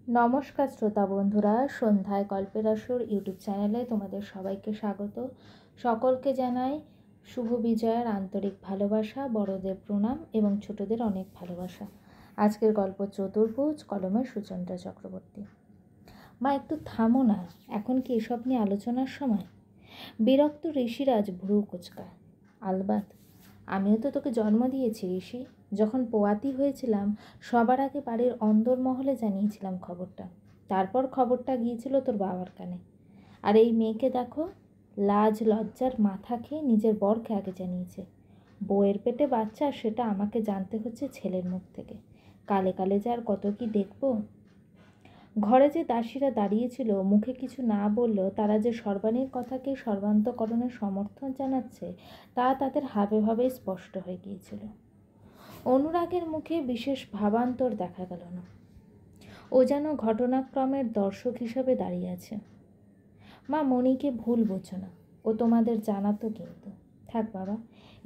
নমস্কার শ্রোতা বন্ধুরা, সন্ধ্যায় গল্পের আসর ইউটিউব চ্যানেলে তোমাদের সবাইকে স্বাগত। সকলকে জানাই শুভ বিজয়ের আন্তরিক ভালোবাসা, বড়দের প্রণাম এবং ছোটদের অনেক ভালোবাসা। আজকের গল্প চতুর্ভুজ, কলমের সুচন্দ্রা চক্রবর্তী। মা, একটু থামো না, এখন কি এসব নিয়ে আলোচনার সময়? বিরক্ত ঋষিরাজ ভ্রু কুঁচকায়। আলবাত, আমিও তো তোকে জন্ম দিয়েছি ঋষি। যখন পোয়াতি হয়েছিলাম সবার আগে বাড়ির অন্দরমহলে জানিয়েছিলাম খবরটা। তারপর খবরটা গিয়েছিল তোর বাবার কানে। আর এই মেয়েকে দেখো, লাজ লজ্জার মাথা খেয়ে নিজের বরকে আগে জানিয়েছে। বউয়ের পেটে বাচ্চা, সেটা আমাকে জানতে হচ্ছে ছেলের মুখ থেকে। কালে কালে যে আর কত কি দেখব। ঘরে যে দাসীরা দাঁড়িয়েছিল, মুখে কিছু না বললেও তারা যে সর্বাণীর কথাকে সর্বান্তকরণের সমর্থন জানাচ্ছে তা তাদের হাবে ভাবেই স্পষ্ট হয়ে গিয়েছিল। অনুরাগের মুখে বিশেষ ভাবান্তর দেখা গেল না। ও যেন ঘটনাক্রমের দর্শক হিসাবে দাঁড়িয়ে আছে। মা, মণিকে ভুল বোঝো না, ও তোমাদের জানাতো কিন্তু। থাক বাবা,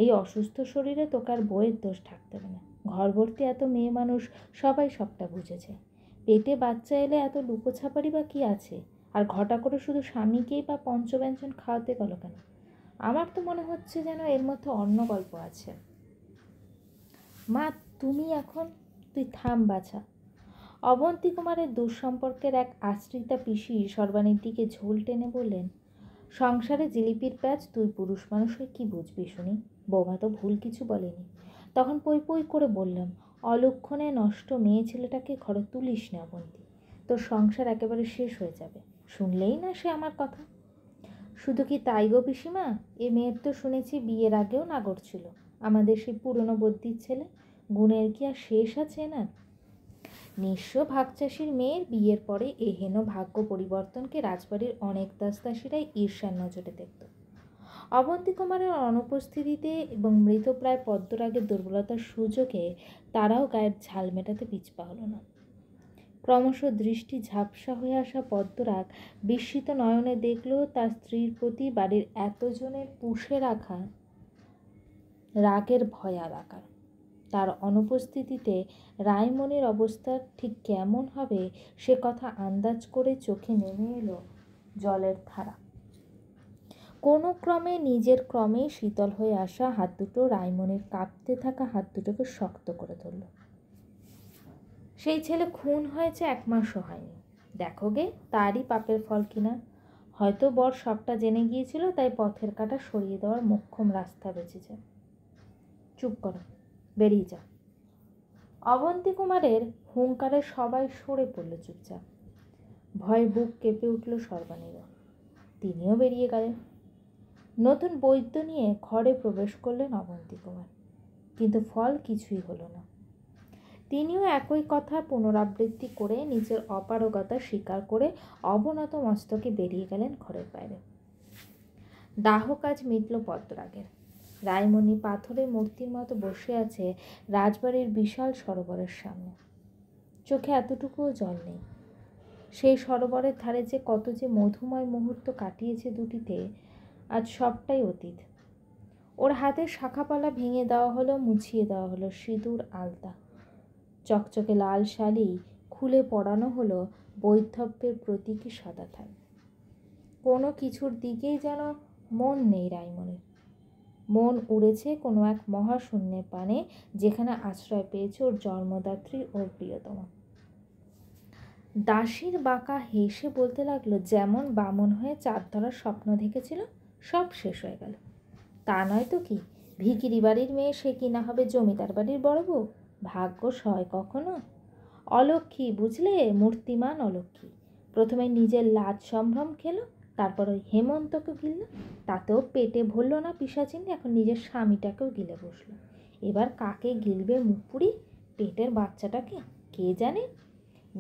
এই অসুস্থ শরীরে তোকে আর বইয়ের দোষ ঢাকতে হবে না। ঘর ভর্তি এত মেয়ে মানুষ, সবাই সবটা বুঝেছে। পেটে বাচ্চা এলে এত লুকোছাপারি বা কী আছে? আর ঘটা করে শুধু স্বামীকেই বা পঞ্চব্যঞ্জন খাওয়াতে গেল কেন? আমার তো মনে হচ্ছে যেন এর মধ্যে অন্য গল্প আছে। মা, তুই থাম বাছা। অবন্তী কুমারের দুঃসম্পর্কের এক আশ্রিতা পিসি সর্বাণীর দিকে ঝোল টেনে বললেন, সংসারে জিলিপির প্যাচ তুই পুরুষ মানুষ হয়ে কী বুঝবি শুনি? বৌমা তো ভুল কিছু বলেনি। তখন পই পই করে বললাম, অলক্ষণে নষ্ট মেয়ে ছেলেটাকে ঘরে তুলিস না অবন্তী, তোর সংসার একেবারে শেষ হয়ে যাবে। শুনলেই না সে আমার কথা। শুধু কি তাই গো পিসিমা, এ মেয়ের তো শুনেছি বিয়ের আগেও নাগর ছিল। আমাদের সেই পুরনো বদ্যির ছেলে, গুণের কি আর শেষ আছে না? নিঃস্ব ভাগচাষির মেয়ের বিয়ের পরে এহেন ভাগ্য পরিবর্তনকে রাজবাড়ির অনেক দাসদাসীরাই ঈর্ষার নজরে দেখত। অবন্তী কুমারের অনুপস্থিতিতে এবং মৃতপ্রায় পদ্মরাগের দুর্বলতার সুযোগে তারাও গায়ের ঝাল মেটাতে পিছপা হলো না। ক্রমশ দৃষ্টি ঝাপসা হয়ে আসা পদ্মরাগ বিস্মিত নয়নে দেখল তার স্ত্রীর প্রতি বাড়ির এতজনের পুষে রাখা রাগের ভয়াল আকার। তার অনুপস্থিতিতে রায়মণির অবস্থা ঠিক কেমন হবে সে কথা আন্দাজ করে চোখে নেমে এলো জলের ধারা। কোনো ক্রমে নিজের ক্রমেই শীতল হয়ে আসা হাত দুটো রায়মণির কাঁপতে থাকা হাত দুটোকে শক্ত করে ধরল। সেই ছেলে খুন হয়েছে 1 মাসও হয়নি। দেখো গে, তারই পাপের ফল কিনা। হয়তো বর সবটা জেনে গিয়েছিল, তাই পথের কাঁটা সরিয়ে দেওয়ার মোক্ষম রাস্তা বেঁচেছে। চুপ করো, বেরিয়ে যা। অবন্তী কুমারের হুঙ্কারে সবাই সরে পড়ল চুপচাপ। ভয়ে বুক কেঁপে উঠল সর্বাণীরও। তিনিও বেরিয়ে গেলেন। নতুন বৈদ্য নিয়ে ঘরে প্রবেশ করলেন অবন্তী কুমার, কিন্তু ফল কিছুই হলো না। তিনিও একই কথা পুনরাবৃত্তি করে নিজের অপারগতা স্বীকার করে অবনত মস্তকে বেরিয়ে গেলেন ঘরের বাইরে। দাহ কাজ মিটল পদ্মরাগের। রায়মণি পাথরের মূর্তির মতো বসে আছে রাজবাড়ির বিশাল সরোবরের সামনে। চোখে এতটুকুও জল নেই। সেই সরোবরের ধারে যে কত যে মধুময় মুহূর্ত কাটিয়েছে দুটিতে, আজ সবটাই অতীত। ওর হাতের শাখাপালা ভেঙে দেওয়া হলো, মুছিয়ে দেওয়া হলো সিঁদুর আলতা। চকচকে লাল শাড়ি খুলে পরানো হলো বৈধব্যের প্রতীকী সাদা থাল। কোনো কিছুর দিকেই যেন মন নেই রায়মণির। মন উড়েছে কোনো এক মহাশূন্যের পানে, যেখানে আশ্রয় পেয়েছে ওর জন্মদাত্রী, ওর প্রিয়তমা। দাসীর বাঁকা হেসে বলতে লাগলো, যেমন বামন হয়ে চাঁদ ধরার স্বপ্ন দেখেছিল, সব শেষ হয়ে গেল। তা নয় তো কি, ভিখিরি বাড়ির মেয়ে সে কিনা হবে জমিদার বাড়ির বড় বউ? ভাগ্য সয় কখনো? অলক্ষ্মী বুঝলে, মূর্তিমান অলক্ষ্মী। প্রথমে নিজের লাজ সম্ভ্রম খেলো, তারপর ওই হেমন্তকে গিলল। তাতেও পেটে ভরল না পিশাচিনী, এখন নিজের স্বামীটাকেও গিলে বসলো। এবার কাকে গিলবে মুখপুরি? পেটের বাচ্চাটাকে? কে জানে।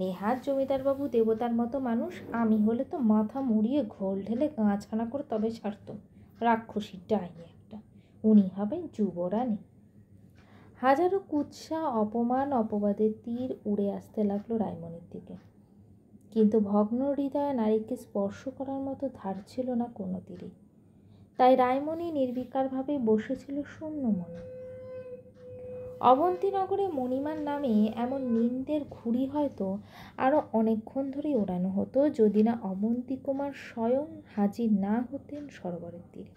নেহাত জমিদারবাবু দেবতার মতো মানুষ, আমি হলে তো মাথা মুড়িয়ে ঘোল ঢেলে গাঁছখানা করে তবে ছাড়তুম। রাক্ষসী ডাইনি একটা, উনি হবেন যুবরানী। হাজারো কুৎসা, অপমান, অপবাদের তীর উড়ে আসতে লাগলো রায়মণির দিকে, কিন্তু ভগ্ন হৃদয়ে নারীকে স্পর্শ করার মতো ধার ছিল না কোনো তীরই। তাই রায়মণি নির্বিকারভাবে বসেছিল শূন্য মনে। অবন্তীনগরে মণিমার নামে এমন নিন্দের ঘুড়ি হয়তো আরও অনেকক্ষণ ধরেই ওড়ানো হতো যদি না অবন্তী কুমার স্বয়ং হাজির না হতেন সরোবরের তীরে।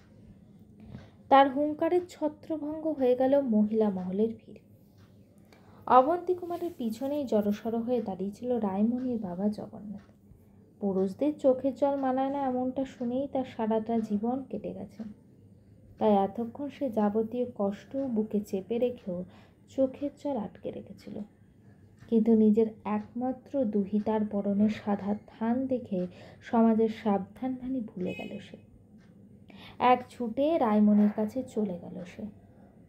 তার হুঙ্কারের ছত্রভঙ্গ হয়ে গেল মহিলা মহলের ভিড়। অবন্তী কুমারের পিছনেই জড়সড় হয়ে দাঁড়িয়েছিল রায়মণির বাবা জগন্নাথ। পুরুষদের চোখের জল মানায় না এমনটা শুনেই তার সারাটা জীবন কেটে গেছে। তাই এতক্ষণ সে যাবতীয় কষ্ট বুকে চেপে রেখেও চোখের জল আটকে রেখেছিল। কিন্তু নিজের একমাত্র দুহিতার পরনে সাদা থান দেখে সমাজের সাবধানবাণী ভুলে গেল সে। এক ছুটে রায়মণির কাছে চলে গেল সে।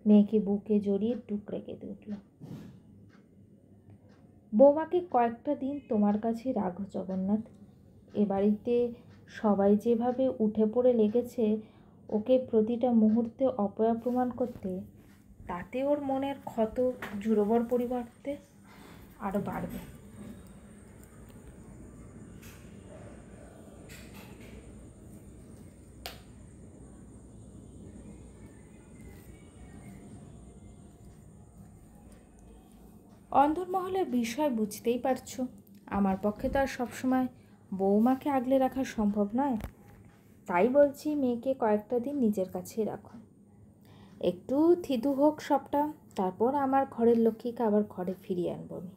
মেয়েকে বুকে জড়িয়ে টুকরে কেঁদে উঠল। বৌমাকে কয়েকটা দিন তোমার কাছে রাখো জগন্নাথ। এ বাড়িতে সবাই যেভাবে উঠে পড়ে লেগেছে ওকে প্রতিটা মুহূর্তে অপয়া প্রমাণ করতে, তাতে ওর মনের ক্ষত জুড়োবার পরিবর্তে আরও বাড়বে। অন্দরমহলের বিষয় বুঝতেই পারছো। আমার পক্ষে তো আর সবসময় বৌমাকে আগলে রাখা সম্ভব নয়। তাই বলছি মেয়েকে কয়েকটা দিন নিজের কাছেই রাখো। একটু থিতু হোক সবটা, তারপর আমার ঘরের লক্ষ্মীকে আবার ঘরে ফিরিয়ে আনবো আমি।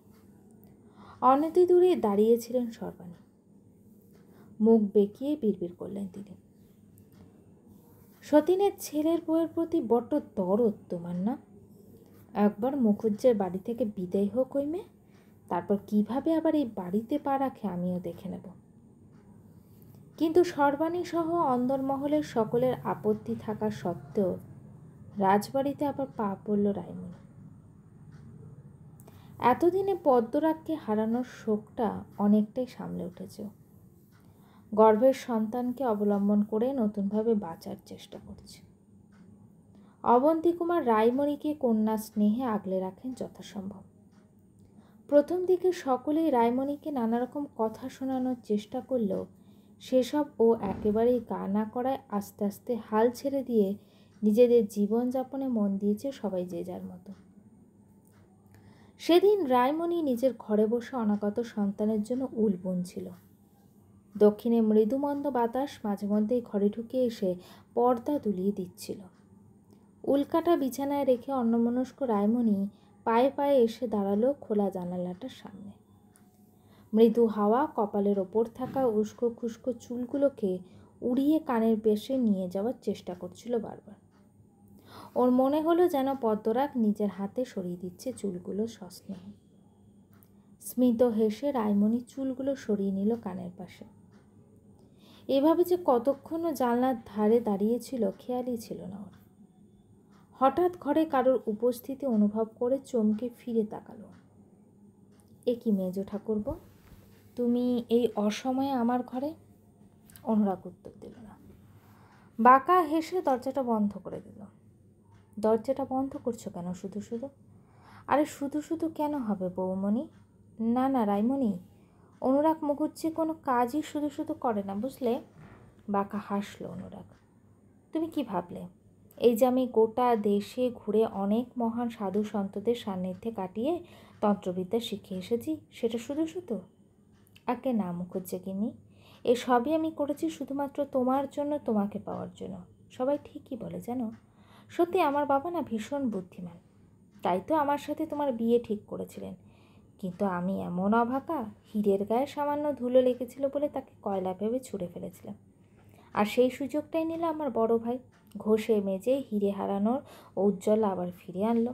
অনতি দূরে দাঁড়িয়েছিলেন সর্বাণী। মুখ বেঁকিয়ে বিড়বিড় করলেন তিনি। সতীনের ছেলের বউয়ের প্রতি বড্ড দরদ তোমার না? একবার মুখুজ্জের বাড়ি থেকে বিদায় হোক ওই মেয়ে, তারপর কিভাবে আবার এই বাড়িতে পা রাখে আমিও দেখে নেব। কিন্তু সর্বাণী সহ অন্দরমহলের সকলের আপত্তি থাকা সত্ত্বেও রাজবাড়িতে আবার পা পড়ল রায়মণি। এতদিনে পদ্মরাগকে হারানোর শোকটা অনেকটাই সামলে উঠেছে। গর্ভের সন্তানকে অবলম্বন করে নতুনভাবে বাঁচার চেষ্টা করছে। অবন্তী কুমার রায়মণিকে কন্যা স্নেহে আগলে রাখেন যথাসম্ভব। প্রথম দিকে সকলেই রায়মণিকে নানা রকম কথা শোনানোর চেষ্টা করলেও সেসব ও একেবারেই গা না করায় আস্তে আস্তে হাল ছেড়ে দিয়ে নিজেদের জীবনযাপনে মন দিয়েছে সবাই যে যার মতো। সেদিন রায়মণি নিজের ঘরে বসে অনাগত সন্তানের জন্য উল বুনছিল। দক্ষিণে মৃদুমন্দ বাতাস মাঝে মধ্যেই ঘরে ঢুকে এসে পর্দা দুলিয়ে দিচ্ছিল। উল্কাটা বিছানায় রেখে অন্যমনস্ক রায়মণি পায়ে পায়ে এসে দাঁড়ালো খোলা জানালাটার সামনে। মৃদু হাওয়া কপালের ওপর থাকা উস্কো খুস্কো চুলগুলোকে উড়িয়ে কানের পেশে নিয়ে যাওয়ার চেষ্টা করছিল বারবার। ওর মনে হলো যেন পদ্মরাগ নিজের হাতে সরিয়ে দিচ্ছে চুলগুলো সস্নেহে। স্মিত হেসে রায়মণি চুলগুলো সরিয়ে নিল কানের পাশে। এভাবে যে কতক্ষণও জানলার ধারে দাঁড়িয়েছিল খেয়ালই ছিল না ওর। হঠাৎ ঘরে কারোর উপস্থিতি অনুভব করে চমকে ফিরে তাকালো। এ কি মেজ ঠাকুরপো, তুমি এই অসময়ে আমার ঘরে? অনুরাগ উত্তর দিল না। বাঁকা হেসে দরজাটা বন্ধ করে দিল। দরজাটা বন্ধ করছো কেন শুধু শুধু? আরে শুধু শুধু কেন হবে বৌমণি? না না রায়মণি, অনুরাগ মুখুজ্জি কোনো কাজই শুধু শুধু করে না বুঝলে। বাঁকা হাসলো অনুরাগ। তুমি কি ভাবলে এই যে আমি গোটা দেশে ঘুরে অনেক মহান সাধু সন্তদের সান্নিধ্যে কাটিয়ে তন্ত্রবিদ্যা শিখে এসেছি সেটা শুধু শুধু? আগে না মুখুজ্জেগিনি, এসবই আমি করেছি শুধুমাত্র তোমার জন্য, তোমাকে পাওয়ার জন্য। সবাই ঠিকই বলে জানো। সত্যি আমার বাবা না ভীষণ বুদ্ধিমান, তাই তো আমার সাথে তোমার বিয়ে ঠিক করেছিলেন। কিন্তু আমি এমন অভাগা, হীরের গায়ে সামান্য ধুলো লেগেছিল বলে তাকে কয়লা ভেবে ছুঁড়ে ফেলেছিলাম। আর সেই সুযোগটাই নিল আমার বড় ভাই, ঘষে মেজে হিরে হারানোর ঔজ্জ্বল্য আবার ফিরে আনলো।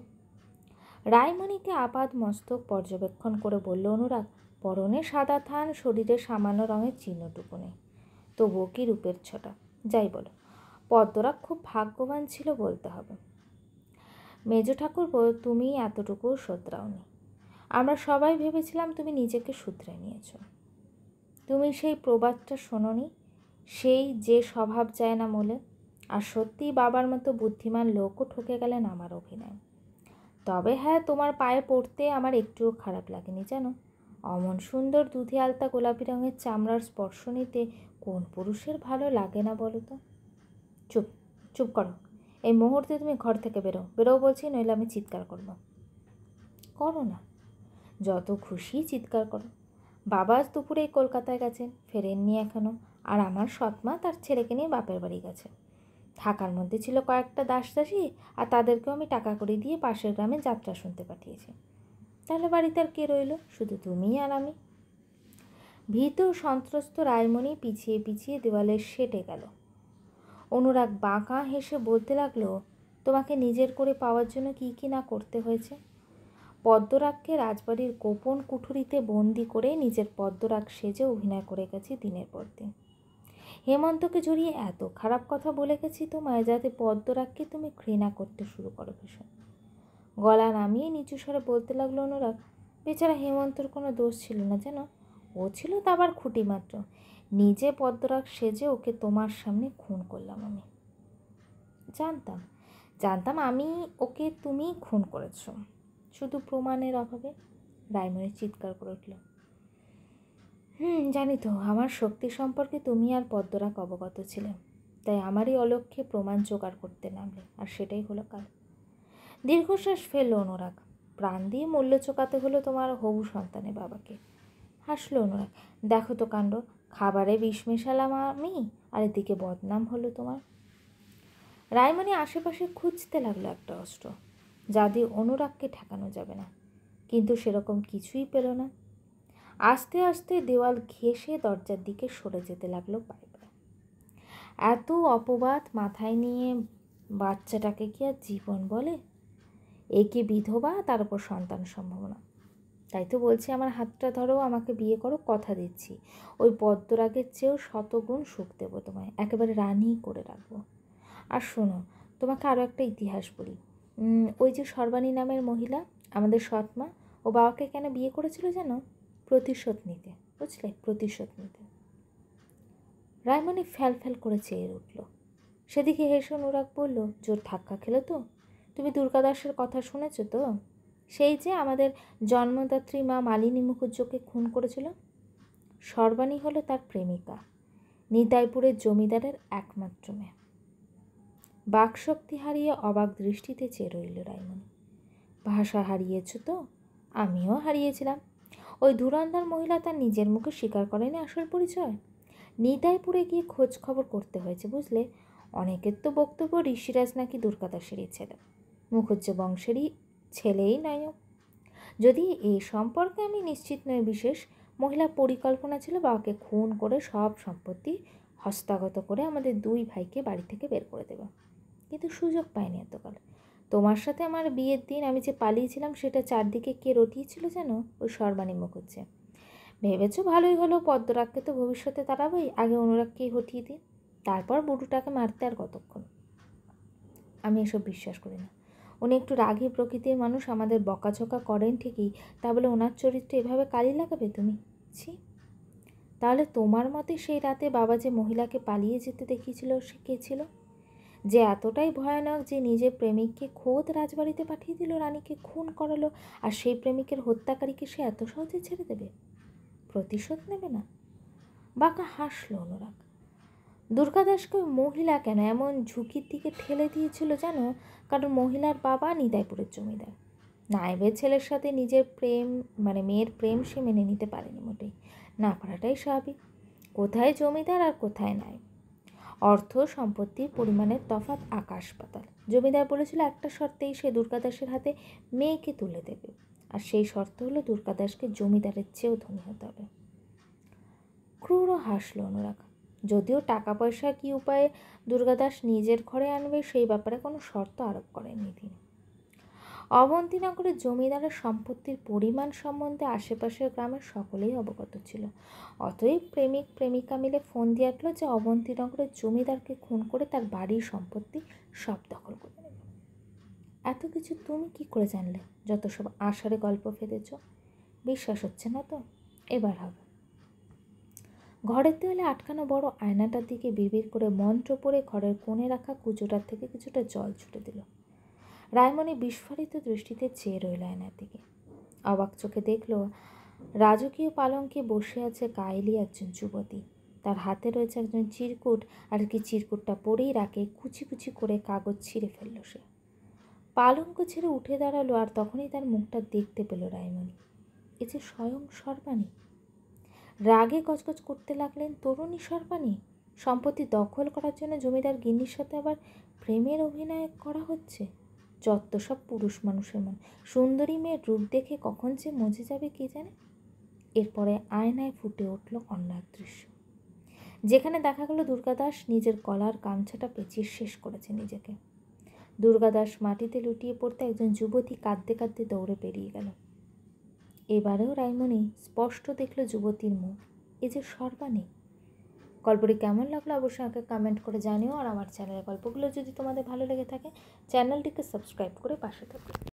রায়মণিকে আপাদ মস্তক পর্যবেক্ষণ করে বলল অনুরাগ, পরনে সাদা থান, শরীরে সামান্য রঙের চিহ্নটুকু নেই, তবুও কি রূপের ছটা। যাই বলো, পদ্মরাগ খুব ভাগ্যবান ছিল বলতে হবে। মেজ ঠাকুরপো, তুমি এতটুকু শোধরাওনি। আমরা সবাই ভেবেছিলাম তুমি নিজেকে শুধরে নিয়েছ। তুমি সেই প্রবাদটা শোনোনি, সেই যে স্বভাব যায় না মোলে। আর সত্যিই বাবার মতো বুদ্ধিমান লোকও ঠকে গেলেন আমার অভিনয়। তবে হ্যাঁ, তোমার পায়ে পড়তে আমার একটুও খারাপ লাগেনি জানো। অমন সুন্দর দুধে আলতা গোলাপি রঙের চামড়ার স্পর্শ নিতে কোন পুরুষের ভালো লাগে না বলো তো? চুপ চুপ করো, এই মুহূর্তে তুমি ঘর থেকে বেরো, বেরো বলছি, নইলে আমি চিৎকার করবো। করো না, যত খুশি চিৎকার করো। বাবা আজ দুপুরেই কলকাতায় গেছেন, ফেরেননি এখনও। আর আমার সৎমা তার ছেলেকে নিয়ে বাপের বাড়ি গেছে। থাকার মধ্যে ছিল কয়েকটা দাসদাসী, আর তাদেরকেও আমি টাকা করে দিয়ে পাশের গ্রামে যাত্রা শুনতে পাঠিয়েছি। তাহলে বাড়িতে আর কে রইল? শুধু তুমি আর আমি। ভীত সন্ত্রস্ত রায়মণি পিছিয়ে পিছিয়ে দেওয়ালে সেটে গেল। অনুরাগ বাঁকা হেসে বলতে লাগলো, তোমাকে নিজের করে পাওয়ার জন্য কী কী না করতে হয়েছে। পদ্মরাগকে রাজবাড়ির গোপন কুঠুরিতে বন্দি করে নিজের পদ্মরাগ সেজে অভিনয় করে গেছি দিনের পর দিন। হেমন্তকে জড়িয়ে এত খারাপ কথা বলে গেছি তোমায়, যাতে পদ্মরাগকে তুমি ঘৃণা করতে শুরু করো ভীষণ। গলা নামিয়ে নিচু স্বরে বলতে লাগলো অনুরাগ, বেচারা হেমন্তর কোনো দোষ ছিল না যেন। ও ছিল দাবার খুঁটি মাত্র। নিজে পদ্মরাগ সেজে ওকে তোমার সামনে খুন করলাম আমি। জানতাম আমি ওকে তুমি খুন করেছ, শুধু প্রমাণের অভাবে। রায়মণি চিৎকার করে উঠল। জানি তো, আমার শক্তি সম্পর্কে তুমি আর পদ্মরাগ অবগত ছিলে, তাই আমারই অলক্ষ্যে প্রমাণ জোগাড় করতে নামলে, আর সেটাই হলো কাল। দীর্ঘশ্বাস ফেলল অনুরাগ। প্রাণ দিয়ে মূল্য চোকাতে হলো তোমার হবু সন্তানের বাবাকে। হাসলো অনুরাগ। দেখো তো কাণ্ড, খাবারে বিষ মেশালাম আমি, আর এদিকে বদনাম হলো তোমার। রায়মণি আশেপাশে খুঁজতে লাগলো একটা অস্ত্র, যা দিয়ে অনুরাগকে ঠেকানো যাবে না, কিন্তু সেরকম কিছুই পেল না। আস্তে আস্তে দেওয়াল ঘেঁষে দরজার দিকে সরে যেতে লাগলো পায়ে পায়ে। এত অপবাদ মাথায় নিয়ে বাচ্চাটাকে কি আর জীবন বলে? একে বিধবা, তার উপর সন্তান সম্ভাবনা। তাই তো বলছি, আমার হাতটা ধরো, আমাকে বিয়ে করো, কথা দিচ্ছি ওই পদ্মরাগের চেয়েও শতগুণ সুখ দেবো তোমায়, একেবারে রানী করে রাখবো। আর শোনো, তোমাকে আরও একটা ইতিহাস বলি। ওই যে সর্বাণী নামের মহিলা, আমাদের সৎমা, ও বাবাকে কেন বিয়ে করেছিল জানো? প্রতিশোধ নিতে, বুঝলে, প্রতিশোধ নিতে। রায়মণি ফ্যাল ফ্যাল করে চেয়ে উঠল। সেদিকে হেসে অনুরাগ বলল, জোর ধাক্কা খেলো তো? তুমি দুর্গাদাসের কথা শুনেছ তো? সেই যে আমাদের জন্মদাত্রী মা মালিনী মুখুজ্জকে খুন করেছিল। সর্বাণী হলো তার প্রেমিকা, নিতাইপুরের জমিদারের একমাত্র মেয়ে। বাকশক্তি হারিয়ে অবাক দৃষ্টিতে চেয়ে রইল রায়মণি। ভাষা হারিয়েছ তো? আমিও হারিয়েছিলাম। ওই ধুরন্ধর মহিলা তার নিজের মুখে স্বীকার করেনি আসল পরিচয়। নিতাইপুরে গিয়ে খোঁজ খবর করতে হয়েছে, বুঝলে। অনেকের তো বক্তব্য ঋষিরাজ নাকি দুর্গাদাসেরই ছেলে, মুখুজ্জ বংশেরই ছেলেই নয়। যদি এই সম্পর্কে আমি নিশ্চিত নই বিশেষ। মহিলা পরিকল্পনা ছিল বাবাকে খুন করে সব সম্পত্তি হস্তগত করে আমাদের দুই ভাইকে বাড়ি থেকে বের করে দেবে, কিন্তু সুযোগ পাইনি এতকাল। তোমার সাথে আমার বিয়ের দিন আমি যে পালিয়েছিলাম, সেটা চারদিকে কে রটিয়েছিল যেন? ওই সর্বাণী মুখুজ্জে। ভেবেছ ভালোই হলো, পদ্মরাগকে তো ভবিষ্যতে তাড়াবই, আগে অনুরাগকেই হটিয়ে দিই, তারপর বুড়োটাকে মারতে আর কতক্ষণ। আমি এসব বিশ্বাস করি না। উনি একটু রাগী প্রকৃতির মানুষ, আমাদের বকাঝকা করেন ঠিকই, তা বলে ওনার চরিত্রে এভাবে কালি লাগাবে তুমি? ছি। তাহলে তোমার মতে সেই রাতে বাবা যে মহিলাকে পালিয়ে যেতে দেখিয়েছিল, সে কে ছিল? যে এতটাই ভয়ানক যে নিজের প্রেমিককে খোদ রাজবাড়িতে পাঠিয়ে দিল, রানীকে খুন করালো, আর সেই প্রেমিকের হত্যাকারীকে সে এত সহজে ছেড়ে দেবে? প্রতিশোধ নেবে না? বাঁকা হাসলো অনুরাগ। দুর্গাদাসকে মহিলা কেন এমন ঝুঁকির দিকে ঠেলে দিয়েছিল জানো? কারণ মহিলার বাবা নিতাইপুরের জমিদার। নায়েবের ছেলের সাথে নিজের প্রেম, মেয়ের প্রেম সে মেনে নিতে পারেনি মোটেই। না পারাটাই স্বাভাবিক। কোথায় জমিদার আর কোথায় নায়েব? অর্থ সম্পত্তির পরিমাণের তফাৎ আকাশ পাতাল। জমিদার বলেছিল একটা শর্তেই সে দুর্গাদাসের হাতে মেয়েকে তুলে দেবে, আর সেই শর্ত হলো দুর্গাদাসকে জমিদারের চেয়েও ধনী হতে হবে। ক্রূর হাসল অনুরাগ। যদিও টাকা পয়সা কী উপায়ে দুর্গাদাস নিজের ঘরে আনবে, সেই ব্যাপারে কোনো শর্ত আরোপ করেননি তিনি। অবন্তীনগরের জমিদারের সম্পত্তির পরিমাণ সম্বন্ধে আশেপাশের গ্রামের সকলেই অবগত ছিল। অতএব প্রেমিক প্রেমিকা মিলে ফোন দিয়ে আসলো যে অবন্তীনগরের জমিদারকে খুন করে তার বাড়ির সম্পত্তি সব দখল করে নেবে। এত কিছু তুমি কি করে জানলে? যত সব আষাঢ়ে গল্প ফেলেছ। বিশ্বাস হচ্ছে না তো? এবার হবে। ঘরের দেওয়ালে আটকানো বড় আয়নাটার দিকে বিড়বিড় করে মন্ত্র পড়ে ঘরের কোণে রাখা কুচোটার থেকে কিছুটা জল ছুটে দিল। রায়মণি বিস্ফারিত দৃষ্টিতে চেয়ে রইল আয়নার দিকে। অবাক চোখে দেখল, রাজকীয় পালঙ্কে বসে আছে কায়েলি একজন যুবতী। তার হাতে রয়েছে একজন চিরকুট, আর কি চিরকুটটা পরেই রাখে কুচি কুচি করে কাগজ ছিঁড়ে ফেলল সে। পালঙ্ক ছেড়ে উঠে দাঁড়ালো, আর তখনই তার মুখটা দেখতে পেল রায়মণি। এ যে স্বয়ং সর্বাণী। রাগে গজগজ করতে লাগলেন, তরুণী সর্বাণী? সম্পত্তি দখল করার জন্য জমিদার গিন্নির সাথে আবার প্রেমের অভিনয় করা হচ্ছে? যত সব পুরুষ মানুষের মন। সুন্দরী মেয়ের রূপ দেখে কখন যে মজে যাবে কে জানে। এরপরে আয়নায় ফুটে উঠল অন্য এক দৃশ্য, যেখানে দেখা গেল দুর্গাদাস নিজের গলার গামছাটা পেঁচিয়ে শেষ করেছে নিজেকে। দুর্গাদাস মাটিতে লুটিয়ে পড়তে একজন যুবতী কাঁদতে কাঁদতে দৌড়ে বেরিয়ে গেল। এবারেও রায়মণি স্পষ্ট দেখল যুবতীর মুখ। এ যে সর্বাণী। গল্পটি কেমন লাগলো অবশ্যই আমাকে কমেন্ট করে জানিও। আর আমার চ্যানেলের গল্পগুলো যদি তোমাদের ভালো লেগে থাকে চ্যানেলটিকে সাবস্ক্রাইব করে পাশে থাকো।